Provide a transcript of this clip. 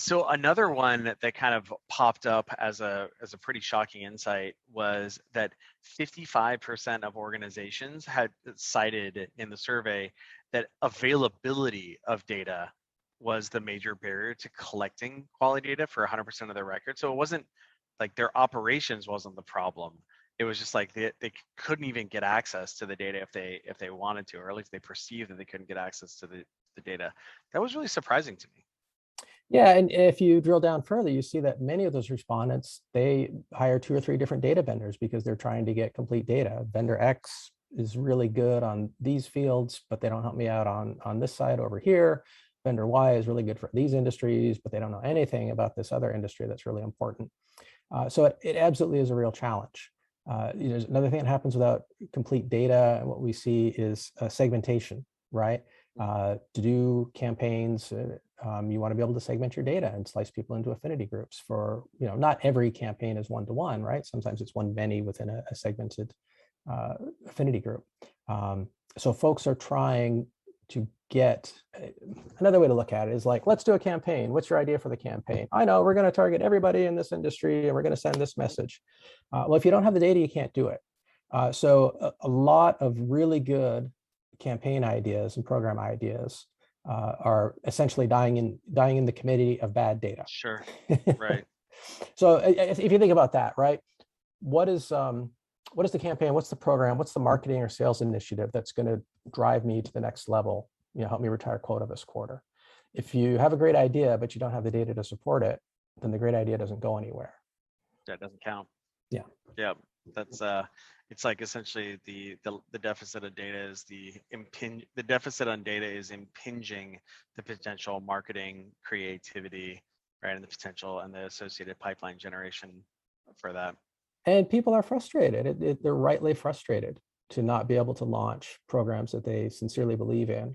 So another one that kind of popped up as a pretty shocking insight was that 55% of organizations had cited in the survey that availability of data was the major barrier to collecting quality data for 100% of their records. So it wasn't like their operations wasn't the problem. It was just like they couldn't even get access to the data if they wanted to, or at least they perceived that they couldn't get access to the data. That was really surprising to me. Yeah, and if you drill down further, you see that many of those respondents, they hire 2 or 3 different data vendors because they're trying to get complete data. Vendor X is really good on these fields, but they don't help me out on this side over here. Vendor Y is really good for these industries, but they don't know anything about this other industry that's really important. So it absolutely is a real challenge. There's another thing that happens without complete data, and what we see is segmentation, right? To do campaigns, you want to be able to segment your data and slice people into affinity groups for, not every campaign is one-to-one, right? Sometimes it's one many within a segmented affinity group. So folks are trying to get, another way to look at it is like, let's do a campaign. What's your idea for the campaign? I know we're going to target everybody in this industry and we're going to send this message. Well, if you don't have the data, you can't do it. So a lot of really good campaign ideas and program ideas are essentially dying in the committee of bad data. Sure. Right. So if you think about that, right, what is the campaign, what's the program, what's the marketing or sales initiative that's going to drive me to the next level, help me retire quota this quarter? If you have a great idea but you don't have the data to support it, then the great idea doesn't go anywhere. That doesn't count. Yeah. Yeah. That's it's like essentially the deficit of data is the deficit on data is impinging the potential marketing creativity, right, and the potential and the associated pipeline generation for that. And people are frustrated. They're rightly frustrated to not be able to launch programs that they sincerely believe in